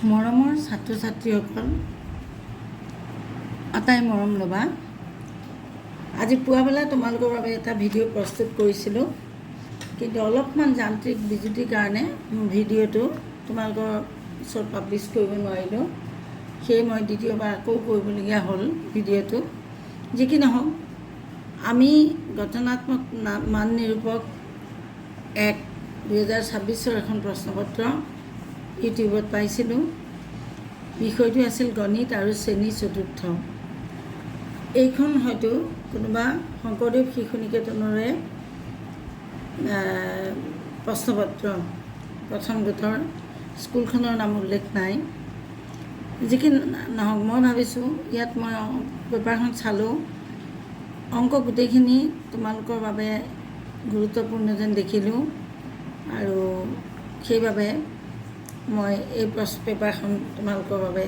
মৰমৰ ছাত্ৰ ছাত্ৰীসকল আটাই মৰম ল'বা। আজি পুৱাবেলা তোমালোকৰ বাবে এটা ভিডিঅ' প্ৰস্তুত কৰিছিলোঁ, কিন্তু অলপমান যান্ত্ৰিক বিজুতিৰ কাৰণে মোৰ ভিডিঅ'টো তোমালোকৰ ওচৰত পাব্লিছ কৰিব নোৱাৰিলোঁ। সেয়ে মই দ্বিতীয়বাৰ আকৌ কৰিবলগীয়া হ'ল ভিডিঅ'টো। যি কি নহওক, আমি গঠনাত্মক মান নিৰূপক 1/2026 এখন প্ৰশ্নপত্ৰ ইউটিউবত পাইছিলোঁ। বিষয়টো আছিল গণিত আৰু শ্ৰেণী চতুৰ্থ। এইখন হয়তো কোনোবা শংকৰদেৱ শিশু নিকেতনৰে প্ৰশ্নপত্ৰ, প্ৰথম গোটৰ। স্কুলখনৰ নাম উল্লেখ নাই। যি কি নহওক, মই ভাবিছোঁ ইয়াত মই পেপাৰখন চালোঁ, অংক গোটেইখিনি তোমালোকৰ বাবে গুৰুত্বপূৰ্ণ যেন দেখিলোঁ, আৰু সেইবাবে মই এই পেপাৰখন তোমালোকৰ বাবে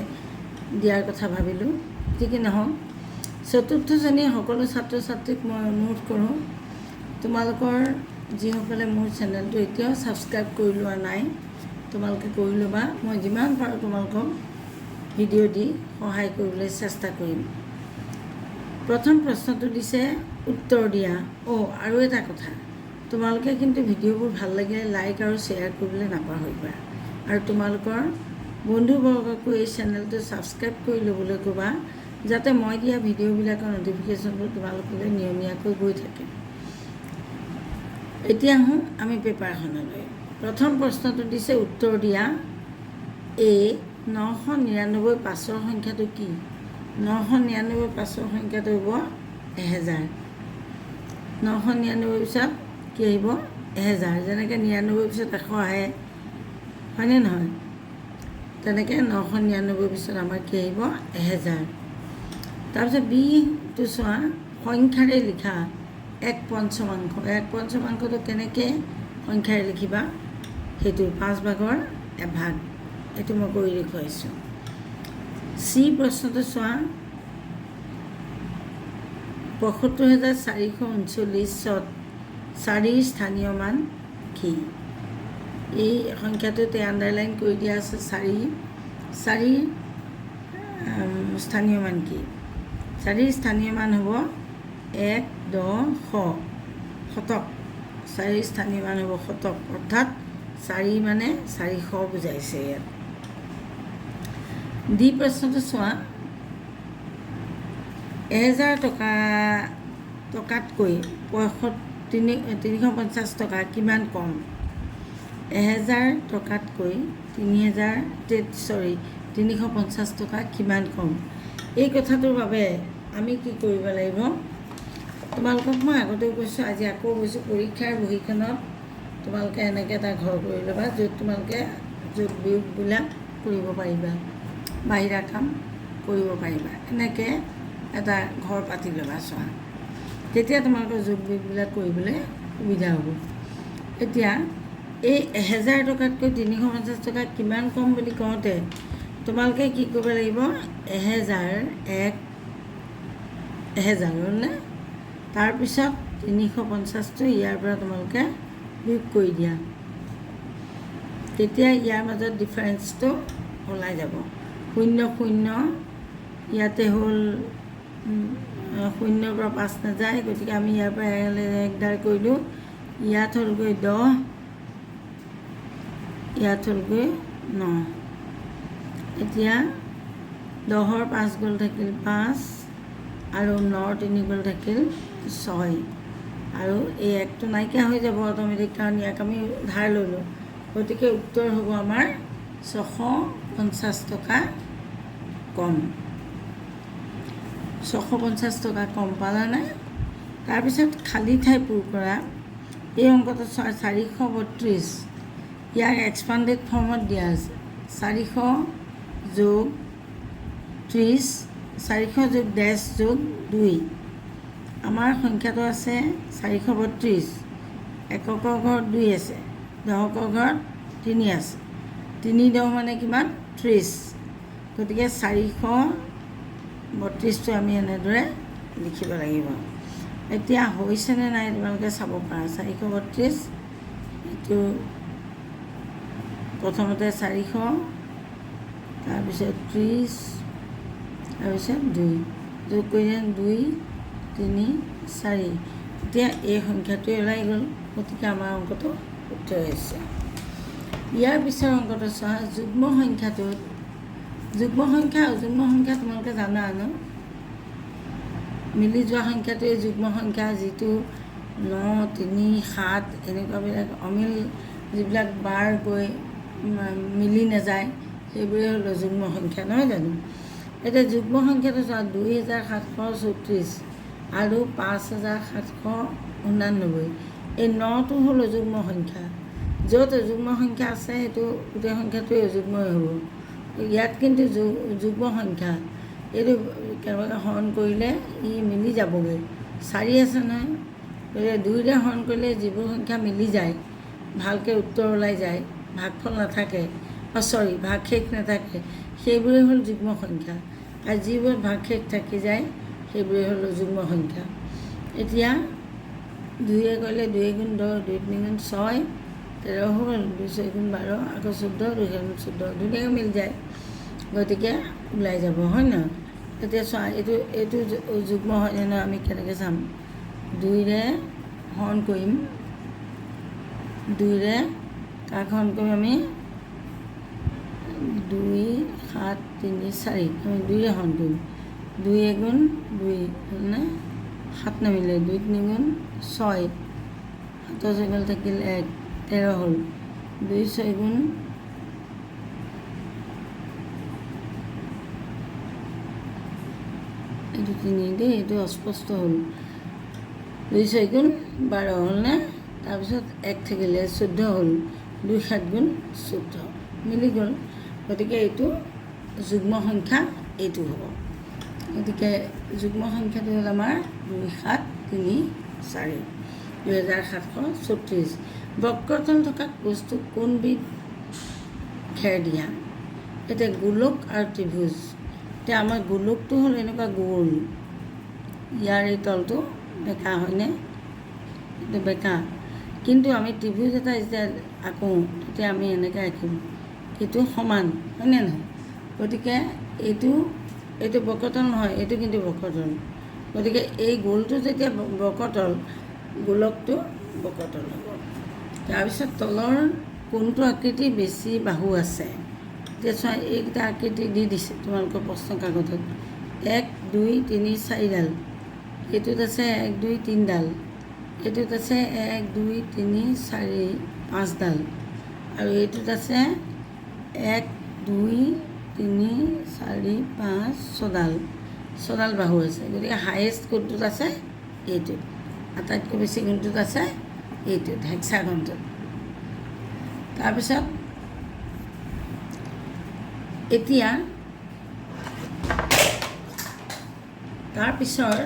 দিয়াৰ কথা ভাবিলোঁ। যি কি নহওক, চতুৰ্থ শ্ৰেণীৰ সকলো ছাত্ৰ ছাত্ৰীক মই অনুৰোধ কৰোঁ, তোমালোকৰ যিসকলে মোৰ চেনেলটো এতিয়াও ছাবস্ক্ৰাইব কৰি লোৱা নাই, তোমালোকে কৰি ল'বা। মই যিমান পাৰোঁ তোমালোকক ভিডিঅ' দি সহায় কৰিবলৈ চেষ্টা কৰিম। প্ৰথম প্ৰশ্নটো দিছে উত্তৰ দিয়া। আৰু এটা কথা, তোমালোকে কিন্তু ভিডিঅ'বোৰ ভাল লাগিলে লাইক আৰু শ্বেয়াৰ কৰিবলৈ নাপাহৰিবা, আৰু তোমালোকৰ বন্ধুবৰ্গকো এই চেনেলটো ছাবস্ক্ৰাইব কৰি ল'বলৈ ক'বা, যাতে মই দিয়া ভিডিঅ'বিলাকৰ ন'টিফিকেশ্যনবোৰ তোমালোকলৈ নিয়মীয়াকৈ গৈ থাকে। এতিয়া আহোঁ আমি পেপাৰখনলৈ। প্ৰথম প্ৰশ্নটো দিছে উত্তৰ দিয়া। 999 পাছৰ সংখ্যাটো কি? 999 পাছৰ সংখ্যাটো হ'ব 1000। 999 পিছত কি আহিব? 1000। যেনেকৈ 99 পিছত 100 আহে, হয়নে নহয়? তেনেকৈ 999 পিছত আমাৰ কি আহিব? 1000। তাৰপিছত বিটো চোৱা, সংখ্যাৰে লিখা 1/5। 1/5টো কেনেকৈ সংখ্যাৰে লিখিবা? সেইটো 5/1। এইটো মই কৰি দেখুৱাইছোঁ। চি প্ৰশ্নটো চোৱা, ৭৫,৪39ত 4ৰ স্থানীয় মান কি? এই সংখ্যাটোতে আণ্ডাৰলাইন কৰি দিয়া আছে 4। 4ৰ স্থানীয় মান কি? 4ৰ স্থানীয় মান হ'ব 1/10 শতক। 4ৰ স্থানীয় মান হ'ব শতক, অৰ্থাৎ 4 মানে 400 বুজাইছে ইয়াত। ডি প্ৰশ্নটো চোৱা, 1000 টকাতকৈ 350 টকা কিমান কম? 1000 টকাতকৈ 350 টকা কিমান কম? এই কথাটোৰ বাবে আমি কি কৰিব লাগিব? তোমালোকক মই আগতেও কৈছোঁ, আজি আকৌ কৈছোঁ, পৰীক্ষাৰ বহীখনত তোমালোকে এনেকৈ এটা ঘৰ কৰি ল'বা, য'ত তোমালোকে যোগ বিয়োগবিলাক কৰিব পাৰিবা, বাহিৰা কাম কৰিব পাৰিবা। এনেকৈ এটা ঘৰ পাতি ল'বা। চোৱা, তেতিয়া তোমালোকৰ যোগ বিয়োগবিলাক কৰিবলৈ সুবিধা হ'ব। এতিয়া এই 1000 টকাতকৈ 350 টকা কিমান কম বুলি কওঁতে তোমালোকে কি কৰিব লাগিব? 1000 হ'লনে? তাৰপিছত 350টো ইয়াৰ পৰা তোমালোকে বিয়োগ কৰি দিয়া, তেতিয়া ইয়াৰ মাজত ডিফাৰেঞ্চটো ওলাই যাব। 0 0 ইয়াতে হ'ল, 0ৰ পৰা 5 নাযায়, গতিকে আমি ইয়াৰ পৰা 1 কৰিলোঁ। ইয়াত হ'লগৈ 10, ইয়াত হ'লগৈ 9। এতিয়া 10ৰ 5 গ'ল, থাকিল 5, আৰু 9ৰ 3 গ'ল, থাকিল 6, আৰু এই 1টো নাইকিয়া হৈ যাব অট'মেটিক, কাৰণ ইয়াক আমি ধাৰ ল'লোঁ। গতিকে উত্তৰ হ'ব আমাৰ 650 টকা কম। 650 টকা কম পালানে? তাৰপিছত খালী ঠাই পূৰ কৰা। এই অংকটো 432, ইয়াক এক্সপাণ্ডেড ফৰ্মত দিয়া আছে। 400 যোগ 30, 400 যোগ ডেছ যোগ 2। আমাৰ সংখ্যাটো আছে 432, এককৰ ঘৰত 2 আছে, দশকৰ ঘৰত 3 আছে। 3 10 মানে কিমান? 30। গতিকে 432টো আমি এনেদৰে লিখিব লাগিব। এতিয়া হৈছেনে নাই তোমালোকে চাব পাৰা। 432, এইটো প্ৰথমতে 400 তাৰপিছত 30, তাৰপিছত 2 যোগ কৰিলে 2, 3, 4। এতিয়া এই সংখ্যাটোৱে ওলাই গ'ল, গতিকে আমাৰ অংকটো শুদ্ধ হৈছে। ইয়াৰ পিছৰ অংকটো চোৱা, যুগ্ম সংখ্যাটোত যুগ্ম সংখ্যা অযুগ্ম সংখ্যা তোমালোকে জানা ন? মিলি যোৱা সংখ্যাটোৱে যুগ্ম সংখ্যা, যিটো 9, 3, 7 এনেকুৱাবিলাক অমিল যিবিলাক বাৰ গৈ মিলি নাযায় সেইবোৰে হ'ল যুগ্ম সংখ্যা, নহয় জানো? এতিয়া যুগ্ম সংখ্যাটো চোৱা, 2734 আৰু 5789। এই 9টো হ'ল অযুগ্ম সংখ্যা। য'ত অযুগ্ম সংখ্যা আছে সেইটো গোটেই সংখ্যাটোৱে অযুগ্মই হ'ব। ইয়াত কিন্তু যুগ্ম সংখ্যা, এইটো কেনেবাকৈ হৰণ কৰিলে ই মিলি যাবগৈ। 4 আছে নহয়, গতিকে 2ৰে হৰণ কৰিলে যিবোৰ সংখ্যা মিলি যায়, ভালকৈ উত্তৰ ওলাই যায়, ভাগফল নাথাকে, ভাগশেষ নাথাকে, সেইবোৰে হ'ল যুগ্ম সংখ্যা। আৰু যিবোৰ ভাগশেষ থাকি যায় সেইবোৰে হ'ল যুগ্ম সংখ্যা। এতিয়া 2ৰে কৰিলে 2 গুণ 10, 2 3 গুণ 6, 13 হ'ল, 2 6 গুণ 12, আকৌ 14, 2 7 গুণ 14, ধুনীয়াকৈ মিলি যায়, গতিকে ওলাই যাব, হয় নহয়? এতিয়া চোৱা, এইটো যুগ্ম হয় নে নহয় আমি কেনেকৈ চাম? 2ৰে হৰণ কৰিম, 2ৰে কাক হৰণ কৰিম আমি? 2, 7, 3, 4 আমি 2ৰে হৰণ কৰিম। 2 গুণ 2 হ'লনে? 7 নামিলে, 2 3 গুণ 6, 7 6 থাকিল 1, 13 হ'ল, 2 6 গুণ এইটো 3 দেই, এইটো অস্পষ্ট হ'ল, 2 6 গুণ 12 হ'লনে? তাৰপিছত 1 থাকিলে 14 হ'ল, 2 7 গুণ 14 মিলি গ'ল, গতিকে এইটো যুগ্ম সংখ্যা এইটো হ'ব। গতিকে যুগ্ম সংখ্যাটো হ'ল আমাৰ 2 7 3 4, 2734। বক্ৰতল থকা বস্তু কোনবিধ খেৰ দিয়া? এতিয়া গোলক আৰু ত্ৰিভুজ। এতিয়া আমাৰ গোলকটো হ'ল এনেকুৱা গোল, ইয়াৰ এই তলটো বেকা, হয়নে? এইটো বেকা, কিন্তু আমি ত্ৰিভুজ এটা যেতিয়া আঁকো তেতিয়া আমি এনেকৈ আঁকিম, এইটো সমান, হয়নে নহয়? গতিকে এইটো বক্ৰতল নহয়, এইটো কিন্তু বক্ৰতল। গতিকে এই গোলটো যেতিয়া বক্ৰতল, গোলকটো বক্ৰতল হ'ব। তাৰপিছত তলৰ কোনটো আকৃতি বেছি বাহু আছে? এতিয়া চোৱা, এইকেইটা আকৃতি দি দিছে তোমালোকৰ প্ৰশ্ন কাকতত, 1 2 3 4ডাল, এইটোত আছে 1 2 3ডাল, এইটোত আছে 1 2 3 4 5ডাল, আৰু এইটোত আছে 1 2 3 4 5 6ডাল বাহু আছে। গতিকে হায়েষ্ট কোনটোত আছে? এইটোত। আটাইতকৈ বেছি কোনটোত আছে? এইটোত, হেক্সাগনটোত। তাৰপিছত এতিয়া তাৰপিছৰ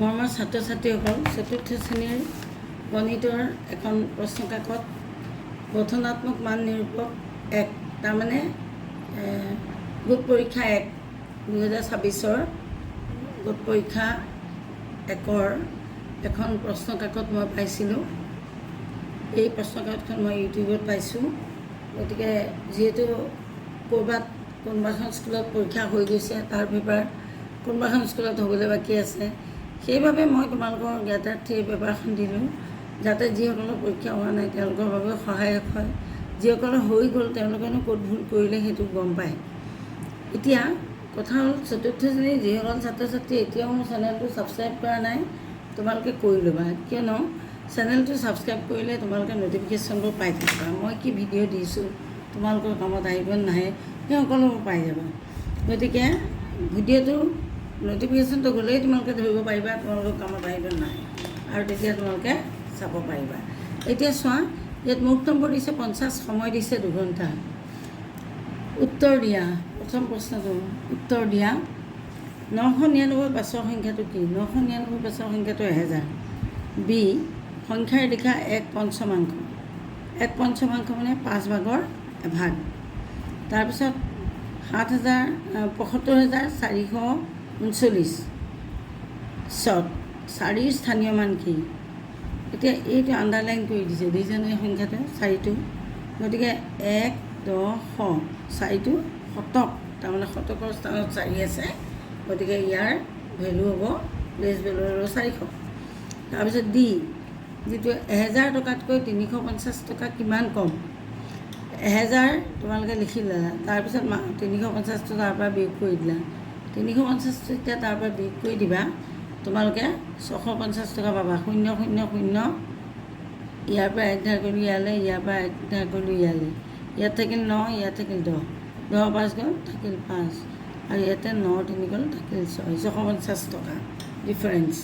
মৰমৰ ছাত্ৰ ছাত্ৰীসকল, 4ৰ্থ শ্ৰেণীৰ গণিতৰ এখন প্ৰশ্ন কাকত, গঠনাত্মক মান নিৰূপক 1, তাৰমানে গোট পৰীক্ষা 1 2026 গোট পৰীক্ষা 1ৰ এখন প্ৰশ্ন কাকত মই পাইছিলোঁ। এই প্ৰশ্ন কাকতখন মই ইউটিউবত পাইছোঁ। গতিকে যিহেতু কোনোবাখন স্কুলত পৰীক্ষা হৈ গৈছে, তাৰ পেপাৰ কোনোবাখন স্কুলত হ'বলৈ বাকী আছে, সেইবাবে মই তোমালোকৰ জ্ঞাতাৰ্থী এই পেপাৰখন দিলোঁ, যাতে যিসকলৰ পৰীক্ষা হোৱা নাই তেওঁলোকৰ বাবেও সহায়ক হয়। যিসকলৰ হৈ গ'ল তেওঁলোকেনো ক'ত ভুল কৰিলে সেইটো গম পায়। এতিয়া কথা হ'ল, 4ৰ্থ শ্ৰেণীৰ যিসকল ছাত্ৰ ছাত্ৰী এতিয়াও মোৰ চেনেলটো ছাবস্ক্ৰাইব কৰা নাই, তোমালোকে কৰি ল'বা, কিয়নো চেনেলটো ছাবস্ক্ৰাইব কৰিলে তোমালোকে ন'টিফিকেশ্যনবোৰ পাই থাকিবা। মই কি ভিডিঅ' দিছোঁ তোমালোকৰ কামত আহিব নাহে সেই সকলোবোৰ পাই যাবা। গতিকে ভিডিঅ'টো ন'টিফিকেশ্যনটো গ'লেই তোমালোকে ধৰিব পাৰিবা তোমালোকৰ কামত আহিব নাহে, আৰু তেতিয়া তোমালোকে চাব পাৰিবা। এতিয়া চোৱা, ইয়াত মুঠ নম্বৰ দিছে 50, সময় দিছে 2 ঘণ্টা। উত্তৰ দিয়া, প্ৰথম প্ৰশ্নটো উত্তৰ দিয়া। 999 পাছৰ সংখ্যাটো কি? 999 পাছৰ সংখ্যাটো 1000। বি, সংখ্যাৰ লিখা 1/5। 1/5 মানে 5 ভাগৰ এভাগ। তাৰপিছত 7,439 4ৰ স্থানীয় মান কি? এতিয়া এইটো আণ্ডাৰলাইন কৰি দিছে দুইজনীৰ সংখ্যাটো 4টো, গতিকে 1, 10, 100, 4টো শতক, তাৰমানে শতকৰ স্থানত 4 আছে, গতিকে ইয়াৰ ভেলু হ'ব, প্লেচ ভেলু হ'ব 400। তাৰপিছত ডি, যিটো 1000 টকাতকৈ 350 টকা কিমান কম? 1000 তোমালোকে লিখি ল'লা, তাৰপিছত 350টো তাৰ পৰা বিয়োগ কৰি দিলা। 350টো এতিয়া তাৰ পৰা বিয়োগ কৰি দিবা, তোমালোকে 650 টকা পাবা। 0, 0, 0, ইয়াৰ পৰা 1 ধাৰ কৰিলোঁ ইয়ালৈ, ইয়াৰ পৰা 1 ধাৰ কৰিলোঁ ইয়ালৈ। ইয়াত থাকিল 9, ইয়াত থাকিল 10, 10 5 গ'ল, থাকিল 5, আৰু ইয়াতে 9 3 গ'ল, থাকিল 6, 650 টকা ডিফাৰেঞ্চ।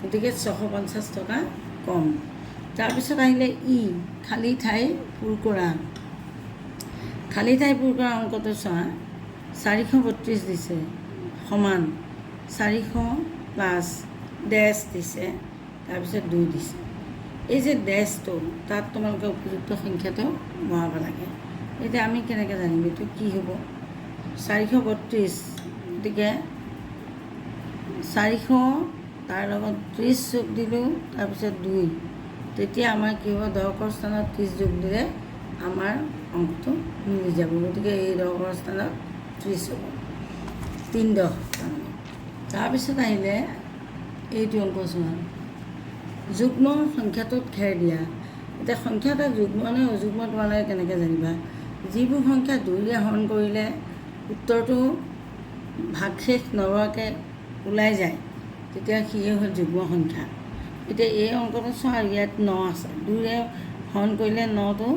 গতিকে 650 টকা কম। তাৰপিছত আহিলে ই, খালী ঠাই পূৰ কৰা। খালী ঠাই পূৰ কৰা অংকটো চোৱা, 432 দিছে সমান 405 ডেছ দিছে, তাৰপিছত 2 দিছে। এই যে ডেছটো, তাত তোমালোকে উপযুক্ত সংখ্যাটো বহাব লাগে। এতিয়া আমি কেনেকৈ জানিম এইটো কি হ'ব? 432, গতিকে 400 তাৰ লগত 30 যোগ দিলোঁ, তাৰপিছত 2, তেতিয়া আমাৰ কি হ'ব? 10ৰ স্থানত 30 যোগ দিলে আমাৰ অংকটো মিলি যাব। গতিকে এই 10ৰ স্থানত 30 হ'ব, 3 10 তাৰমানে। তাৰপিছত আহিলে এইটো অংক চোৱা, যুগ্ম সংখ্যাটোত খেৰ দিয়া। এতিয়া সংখ্যা এটা যুগ্ম নে অযুগ্ম তোমালোকে কেনেকৈ জানিবা? যিবোৰ সংখ্যা 2ৰে হৰণ কৰিলে উত্তৰটো ভাগশেষ নৰোৱাকৈ ওলাই যায়, তেতিয়া সিয়ে হ'ল যুগ্ম সংখ্যা। এতিয়া এই অংকটো চোৱা, ইয়াত 9 আছে, 2ৰে হৰণ কৰিলে 9টো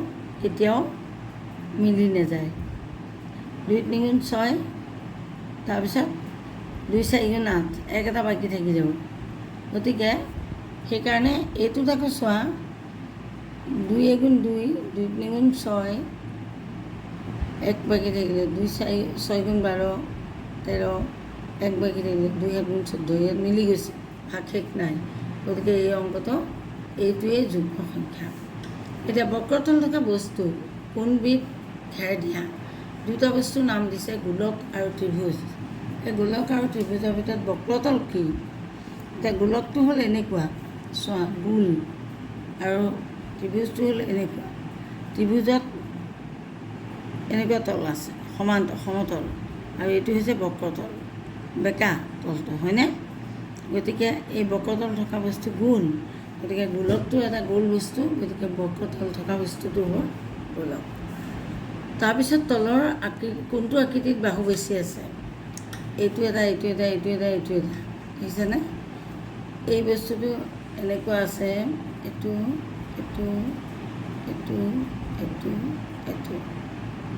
কেতিয়াও মিলি নাযায়। 2 3 6, তাৰপিছত 2 4 8, 1 এটা বাকী থাকি যাব। গতিকে সেইকাৰণে এইটোত আকৌ চোৱা, 2 2, 2 3 6, 1 বাকী থাকিলে, 2 4 6 12 13, 1 বাকী থাকিলে, 2 7 14, ইয়াত মিলি গৈছে, ভাগশেষ নাই। গতিকে এই অংকটো এইটোৱেই যুগ্ম সংখ্যা। এতিয়া বক্ৰতল থকা বস্তু কোনবিধ? খেৰ দিয়া। 2টা বস্তুৰ নাম দিছে, গোলক আৰু ত্ৰিভুজ। এই গোলক আৰু ত্ৰিভুজৰ ভিতৰত বক্ৰতল কি? এতিয়া গোলকটো হ'ল এনেকুৱা, চোৱা, গোল, আৰু ত্ৰিভুজটো হ'ল এনেকুৱা। ত্ৰিভুজত এনেকুৱা তল আছে, সমতল, আৰু এইটো হৈছে বক্ৰতল, বেকা তলটো, হয়নে? গতিকে এই বক্ৰতল থকা বস্তু গোল, গতিকে গোলকটো এটা গোল বস্তু, গতিকে বক্ৰতল থকা বস্তুটো হ'ল গোলক। তাৰপিছত তলৰ কোনটো আকৃতিত বাহু বেছি আছে? এইটো এটা, এইটো এটা, এইটো এটা, এইটো এটা, দেখিছেনে? এই বস্তুটো এনেকুৱা আছে, এইটো এইটো এইটো এইটো এইটো,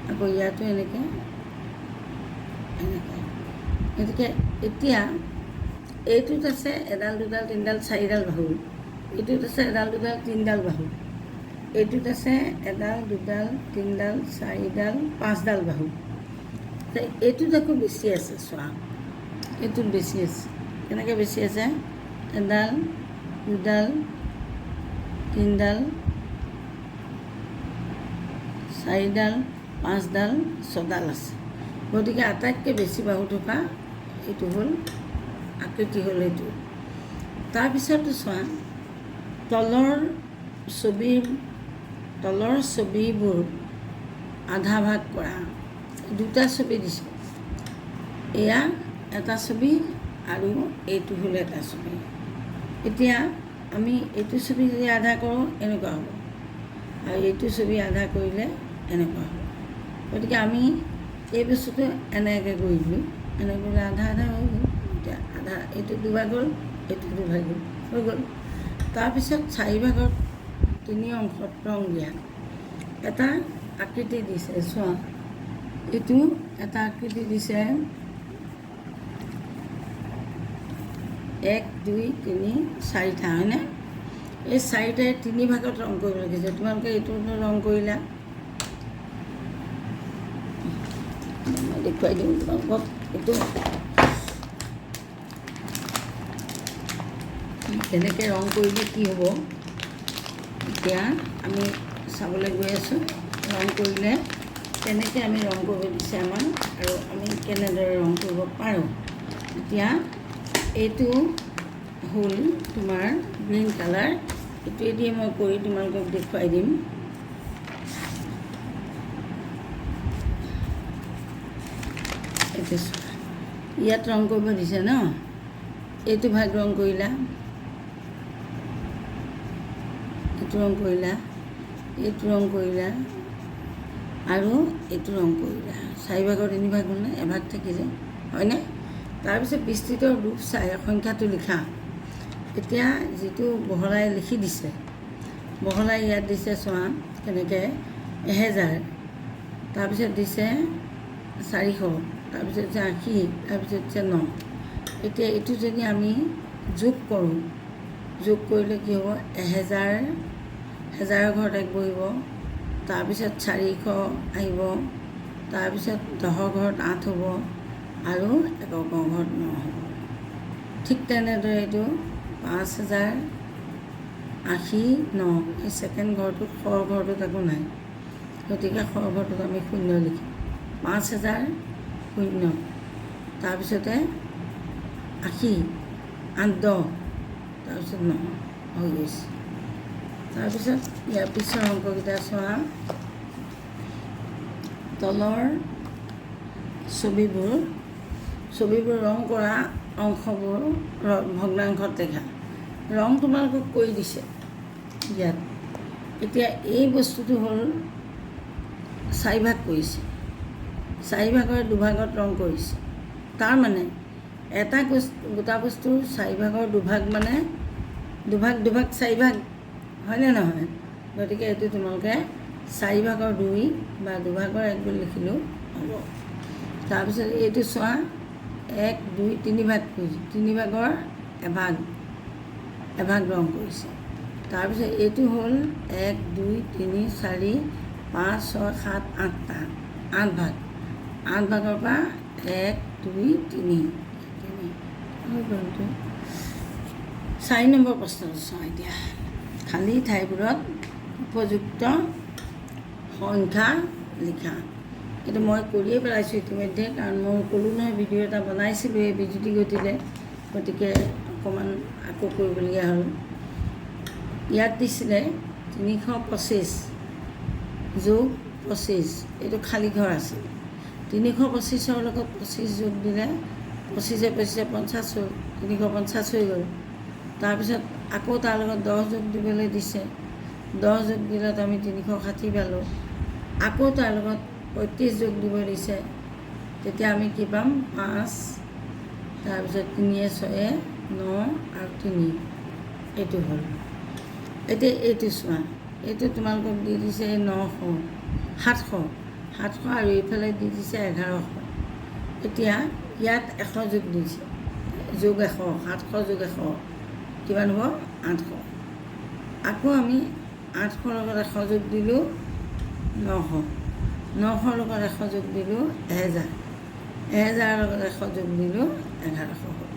আকৌ ইয়াতো এনেকৈ এনেকৈ। গতিকে এতিয়া এইটোত আছে 1 2 3 4 বাহু, এইটোত আছে 1 2 3 বাহু, এইটোত আছে 1 2 3 4 5 বাহু। এইটোত আকৌ বেছি আছে, চোৱা, এইটোত বেছি আছে। কেনেকৈ বেছি আছে? 1 2 3 4 5 6 আছে। গতিকে আটাইতকৈ বেছি বাহু থকা এইটো হ'ল আকৃতি, হ'ল এইটো। তাৰপিছতো চোৱা, তলৰ ছবিবোৰ আধা ভাগ কৰা। 2টা ছবি দিছোঁ, এয়া এটা ছবি আৰু এইটো হ'ল এটা ছবি। এতিয়া আমি এইটো ছবি যদি আধা কৰোঁ এনেকুৱা হ'ব, আৰু এইটো ছবি আধা কৰিলে এনেকুৱা হ'ব। গতিকে আমি এই বস্তুটো এনেকৈ কৰি দিলোঁ, এনেকৈ কৰিলে আধা আধা হৈ গ'ল। এতিয়া আধা, এইটো 2 ভাগ হ'ল, এইটো 2 ভাগ হ'ল, হৈ গ'ল। তাৰপিছত 4 ভাগত 3 অংশত ৰং দিয়া। এটা আকৃতি দিছে, চোৱা, এইটো এটা আকৃতি দিছে, 1 2 3 4টা, হয়নে? এই চাৰিটাই তিনি ভাগত ৰং কৰিব লাগিছে। তোমালোকে এইটো ৰং কৰিলা, মই দেখুৱাই দিওঁ তোমালোকক। এইটো তেনেকৈ ৰং কৰিলে কি হ'ব, এতিয়া আমি চাবলৈ গৈ আছোঁ। ৰং কৰিলে তেনেকৈ আমি ৰং কৰিব দিছে আমাক, আৰু আমি কেনেদৰে ৰং কৰিব পাৰোঁ। এতিয়া এইটো হ'ল তোমাৰ গ্ৰীণ কালাৰ, এইটোৱেদি মই কৰি তোমালোকক দেখুৱাই দিম। এইটো ইয়াত ৰং কৰিব দিছে ন, এইটো ভাগ ৰং কৰিলা, এইটো ৰং কৰিলা, এইটো ৰং কৰিলা, আৰু এইটো ৰং কৰিলা। চাৰিভাগৰ তিনিভাগ হ'ল নে, এভাগ থাকিলে হয়নে? তাৰপিছত বিস্তৃত ৰূপ চাই সংখ্যাটো লিখা। এতিয়া যিটো বহলাই লিখি দিছে, বহলাই ইয়াত দিছে চোৱা কেনেকৈ 1000, তাৰপিছত দিছে 400, তাৰপিছত দিছে 80, তাৰপিছত দিছে 9। এতিয়া এইটো যদি আমি যোগ কৰোঁ, যোগ কৰিলে কি হ'ব, 1000 1000ৰ ঘৰত 1 বহিব, তাৰপিছত 400 আহিব, তাৰপিছত 10ৰ ঘৰত 8 হ'ব, আৰু 1কৰ ঘৰত 9 হ'ব। ঠিক তেনেদৰে এইটো 5089, এই ছেকেণ্ড ঘৰটোত শৰ ঘৰটোত একো নাই, গতিকে শৰ ঘৰটোত আমি 0 লিখিম। 5000 0, তাৰপিছতে 80 8 10, তাৰপিছত 9 হৈ গৈছে। তাৰপিছত ইয়াৰ পিছৰ অংককেইটা চোৱা, তলৰ ছবিবোৰ ৰং কৰা অংশবোৰ ভগ্নাংশত দেখা। ৰং তোমালোকক কৰি দিছে ইয়াত। এতিয়া এই বস্তুটো হ'ল 4 ভাগ কৰিছে, 4 ভাগৰ 2 ভাগত ৰং কৰিছে। তাৰমানে এটা গোটা বস্তুৰ 4 ভাগৰ 2 ভাগ মানে 2 ভাগ 4 ভাগ, হয়নে নহয়? গতিকে এইটো তোমালোকে 4 ভাগৰ 2 বা 2 ভাগৰ 1 বুলি লিখিলেও হ'ব। তাৰপিছত এইটো চোৱা 1 2 3 ভাগ কৰিছে, 3 ভাগৰ এভাগ ৰং কৰিছে। তাৰপিছত এইটো হ'ল 1 2 3 4 5 6 7 8টা, 8 ভাগ, 8 ভাগৰ পৰা 1 2 3 হৈ গ'লটো। 4 নম্বৰ প্ৰশ্নটো চাওঁ এতিয়া। খালী ঠাইবোৰত উপযুক্ত সংখ্যা লিখা। এইটো মই কৰিয়ে পেলাইছোঁ ইতিমধ্যে, কাৰণ মই ক'লোঁ নহয় ভিডিঅ' এটা বনাইছিলোঁ এই বিজুতি ঘটিলে, গতিকে অকণমান আকৌ কৰিবলগীয়া হ'ল। ইয়াত দিছিলে 325 যোগ 25, এইটো খালী ঘৰ আছিল। 325ৰ লগত 25 যোগ দিলে 25 50 হ'ল, 350 হৈ গ'ল। তাৰপিছত আকৌ তাৰ লগত 10 যোগ দিবলৈ দিছে, 10 যোগ দিলত আমি 360 পালোঁ। আকৌ তাৰ লগত 35 যোগ দিব দিছে, তেতিয়া আমি কি পাম, 5, তাৰপিছত 3 6 9 আৰু 3, এইটো হ'ল। এতিয়া এইটো চোৱা, এইটো তোমালোকক দি দিছে 900 700 আৰু এইফালে দি দিছে 1100। এতিয়া ইয়াত 100 যোগ দিছে, যোগ 100, 700 যোগ 100 কিমান হ'ব, 800। আকৌ আমি 800ৰ লগত 100 যোগ দিলোঁ 900, 900ৰ লগত 100 যোগ দিলোঁ 1000, 1000ৰ লগত 100 যোগ দিলোঁ 1100 হ'ল।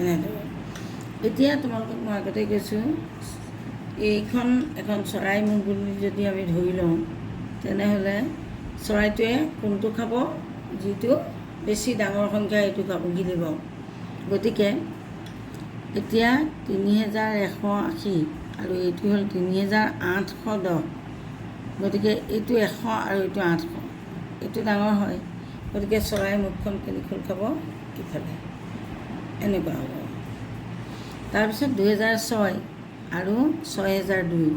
এনেদৰে এতিয়া তোমালোকক মই আগতে কৈছোঁ, এইখন এখন চৰাই মুখ বুলি যদি আমি ধৰি লওঁ, তেনেহ'লে চৰাইটোৱে কোনটো খাব, যিটো বেছি ডাঙৰ সংখ্যা এইটো খাব, গিলিব। গতিকে এতিয়া 3180 আৰু এইটো হ'ল 3810, গতিকে এইটো 100 আৰু এইটো 800, এইটো ডাঙৰ হয়। গতিকে চৰাই মুখখন কেনি খোল খাব, ইফালে, এনেকুৱা হ'ব। তাৰপিছত 2006 আৰু 6002,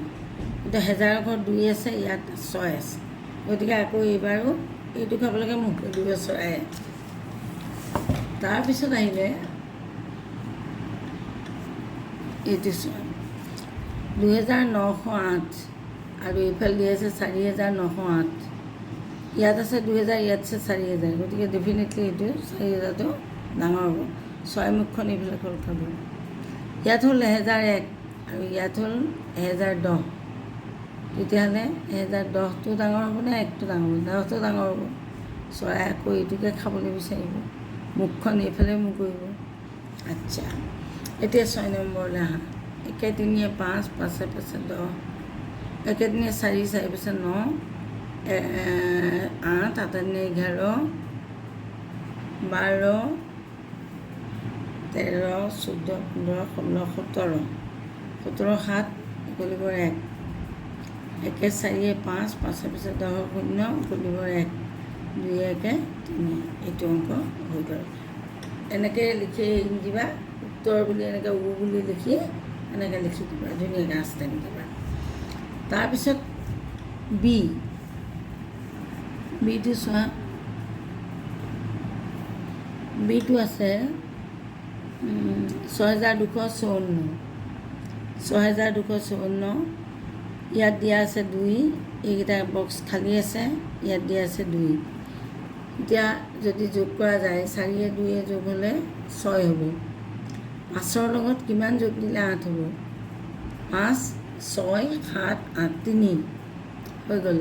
এতিয়া 1000ৰ ঘৰত 2 আছে, ইয়াত 6 আছে, গতিকে আকৌ এইবাৰো এইটো খাবলৈকে মুখ কৰি দিব চৰায়ে। তাৰপিছত আহিলে এইটো চোৱা 2908 আৰু এইফালে দি আছে 4908, ইয়াত আছে 2000, ইয়াত আছে 4000, গতিকে ডেফিনেটলি এইটো 4000টো ডাঙৰ হ'ব। 6 মুখখন এইফালে খোল খাব। ইয়াত হ'ল 1001, আৰু ইয়াত হ'ল 1010, তেতিয়াহ'লে 1010টো ডাঙৰ হ'ব নে 1টো ডাঙৰ হ'ব? 10টো ডাঙৰ হ'ব। চৰাই আকৌ এইটোকে খাবলৈ বিচাৰিব, মুখখন এইফালে মুখ কৰিব। আচ্ছা, এতিয়া 6 নম্বৰলৈ আহা। 1 3 5, 5 5 10, 1 3 4, 4 5 9, 8 8 11, 12, 13, 14, 15, 16, 17, 17 7 = 1, 1 4 5, 5 5 10 0 = 1, 2 1 3, এইটো অংক হৈ গ'ল। এনেকৈ লিখি দিবা, উত্তৰ বুলি এনেকৈ বুলি লিখি এনেকৈ লিখি দিবা, ধুনীয়াকৈ আস্তে দিবা। তাৰপিছত বিটো চোৱা, বিটো আছে 6254, 6254, ইয়াত দিয়া আছে 2, এইকেইটা বক্স খালী আছে, ইয়াত দিয়া আছে 2। এতিয়া যদি যোগ কৰা যায়, 4 2 যোগ হ'লে 6 হ'ব। 5ৰ লগত কিমান যোগ দিলে 8 হ'ব? 5 6 7 8, 3 হৈ গ'ল।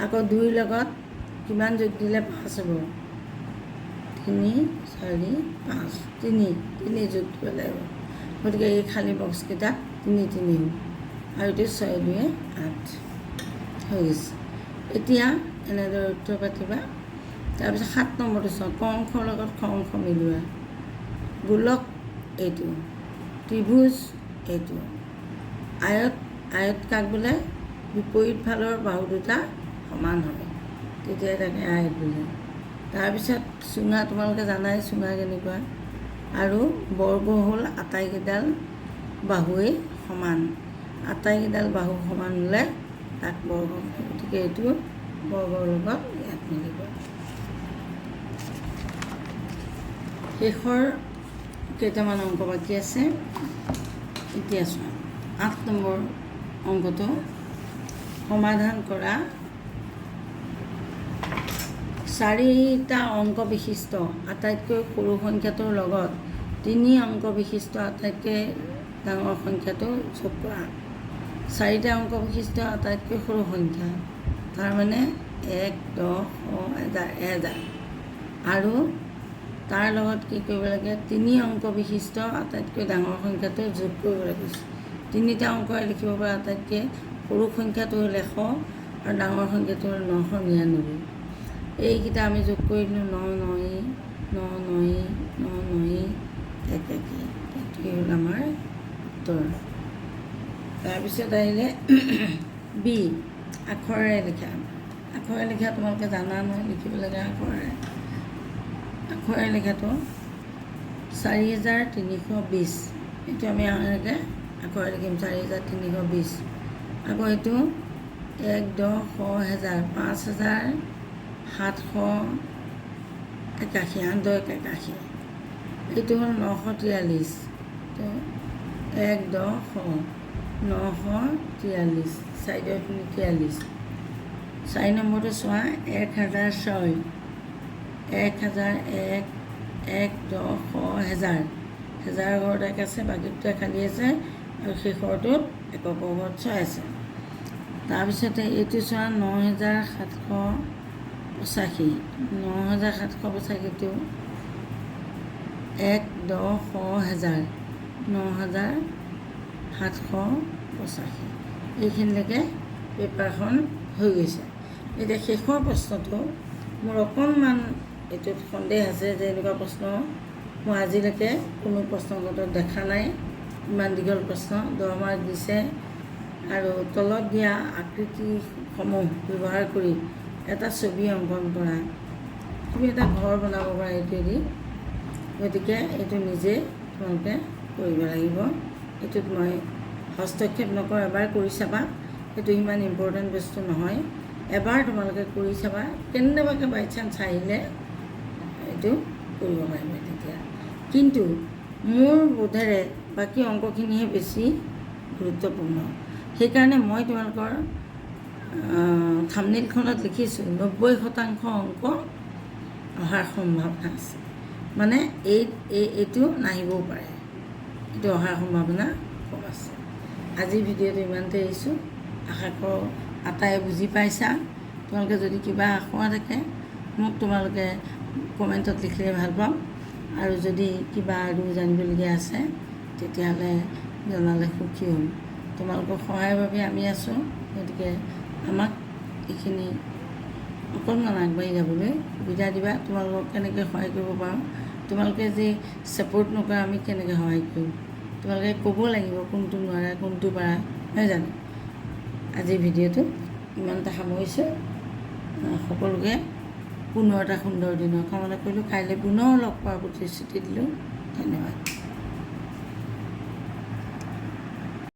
আকৌ 2ৰ লগত কিমান যোগ দিলে 5 হ'ব? 3 4 5, 3 যোগ দিব লাগিব। গতিকে এই খালী বক্সকেইটা 3 3 হ'ব, আৰু এইটো 6 2 8 হৈ গৈছে। এতিয়া এনেদৰে উত্তৰ পাতিবা। তাৰপিছত 7 নম্বৰটো চাওঁ, ক অংশৰ লগত খ অংশ মিলোৱা। গোলক এইটো, ত্ৰিভুজ এইটো, আয়ত কাক বোলে? বিপৰীত ফালৰ বাহু দুটা সমান হয়, তেতিয়া তাকে আয়ত বোলে। তাৰপিছত চুঙা, তোমালোকে জানাই চুঙা কেনেকুৱা, আৰু বৰ্গ হ'ল আটাইকেইডাল বাহুৱেই সমান, আটাইকেইডাল বাহু সমান হ'লে তাক বৰ্গ, গতিকে এইটো বৰ্গৰ লগত ইয়াত মিলিব। শেষৰ কেইটামান অংক বাকী আছে। এতিয়া চোৱা 8 নম্বৰ অংকটো সমাধান কৰা। 4টা অংক বিশিষ্ট আটাইতকৈ সৰু সংখ্যাটোৰ লগত 3 অংক বিশিষ্ট আটাইতকৈ ডাঙৰ সংখ্যাটো যোগ কৰা। 4টা অংক বিশিষ্ট আটাইতকৈ সৰু সংখ্যা, তাৰমানে 1 10 1000, আৰু তাৰ লগত কি কৰিব লাগে? 3 অংক বিশিষ্ট আটাইতকৈ ডাঙৰ সংখ্যাটো যোগ কৰিব লাগে। 3টা অংকই লিখিব পৰা আটাইতকৈ সৰু সংখ্যাটো হ'ল 100, আৰু ডাঙৰ সংখ্যাটো হ'ল 999। এইকেইটা আমি যোগ কৰি দিলোঁ, 9 9 9 9 9 9 1 1, এইটোৱে হ'ল আমাৰ উত্তৰ। তাৰপিছত আহিলে বি, আখৰেৰে লিখা। আখৰেৰে লিখা তোমালোকে জানা নহয়, লিখিব লাগে আখৰেৰে। আখৰেৰে লিখাটো 4320, এইটো আমি এনেকৈ আখৰেৰে লিখিম 4320। আকৌ এইটো 1 10 1000, 5781, 8 10 81, এইটো হ'ল 943, 1 10 943, চাইডৰ খিনি 43। 4 নম্বৰটো চোৱা, 1006, 1001, 1 10 1000, 1000 ঘৰত 1 আছে, বাকী দুটা খালী আছে, আৰু শেষৰটোত একৰ ঘৰত 6 আছে। তাৰপিছতে এইটো চোৱা 9785, 9785টো 1 10 1000, 9785, এইখিনিলৈকে পেপাৰখন হৈ গৈছে। এতিয়া শেষৰ প্ৰশ্নটো মোৰ অকণমান এইটোত সন্দেহ আছে যে এনেকুৱা প্ৰশ্ন মই আজিলৈকে কোনো প্ৰশ্নপত্ৰত দেখা নাই। ইমান দীঘল প্ৰশ্ন, 10 মাৰ্ক দিছে, আৰু তলত দিয়া আকৃতিসমূহ ব্যৱহাৰ কৰি এটা ছবি অংকন কৰা। তুমি এটা ঘৰ বনাব পাৰা এইটোৱেদি, গতিকে এইটো নিজে তোমালোকে কৰিব লাগিব। এইটোত মই হস্তক্ষেপ নকৰোঁ, এবাৰ কৰি চাবা, সেইটো ইমান ইম্পৰ্টেণ্ট বস্তু নহয়। এবাৰ তোমালোকে কৰি চাবা, কেনেবাকৈ বাই চান্স আহিলে এইটো কৰিব পাৰিবা তেতিয়া। কিন্তু মোৰ বোধেৰে বাকী অংকখিনিহে বেছি গুৰুত্বপূৰ্ণ। সেইকাৰণে মই তোমালোকৰ থাম্বনেইলখনত লিখিছোঁ 90% অংক অহাৰ সম্ভাৱনা আছে, মানে এইটো নাহিবও পাৰে, এইটো অহাৰ সম্ভাৱনা কম আছে। আজিৰ ভিডিঅ'টো ইমানতে এৰিছোঁ। আশা কৰোঁ আটায়ে বুজি পাইছা। তোমালোকে যদি কিবা আশা থাকে মোক তোমালোকে কমেণ্টত লিখিলে ভাল পাম, আৰু যদি কিবা আৰু জানিবলগীয়া আছে তেতিয়াহ'লে জনালে সুখী হ'ম। তোমালোকৰ সহায়ৰ বাবে আমি আছোঁ, গতিকে আমাক এইখিনি অকণমান আগবাঢ়ি যাবলৈ সুবিধা দিবা। তোমালোকক কেনেকৈ সহায় কৰিব পাৰোঁ, তোমালোকে যে ছাপোৰ্ট নকৰা আমি কেনেকৈ সহায় কৰিম। তোমালোকে ক'ব লাগিব কোনটো নোৱাৰা কোনটো পাৰা, নহয় জানো। আজিৰ ভিডিঅ'টো ইমানতে সামৰিছোঁ। সকলোকে পুনৰ এটা সুন্দৰ দিনৰ কামনা কৰিলোঁ। কাইলৈ পুনৰ লগ পোৱাৰ প্ৰতিশ্ৰুতি দিলোঁ। ধন্যবাদ।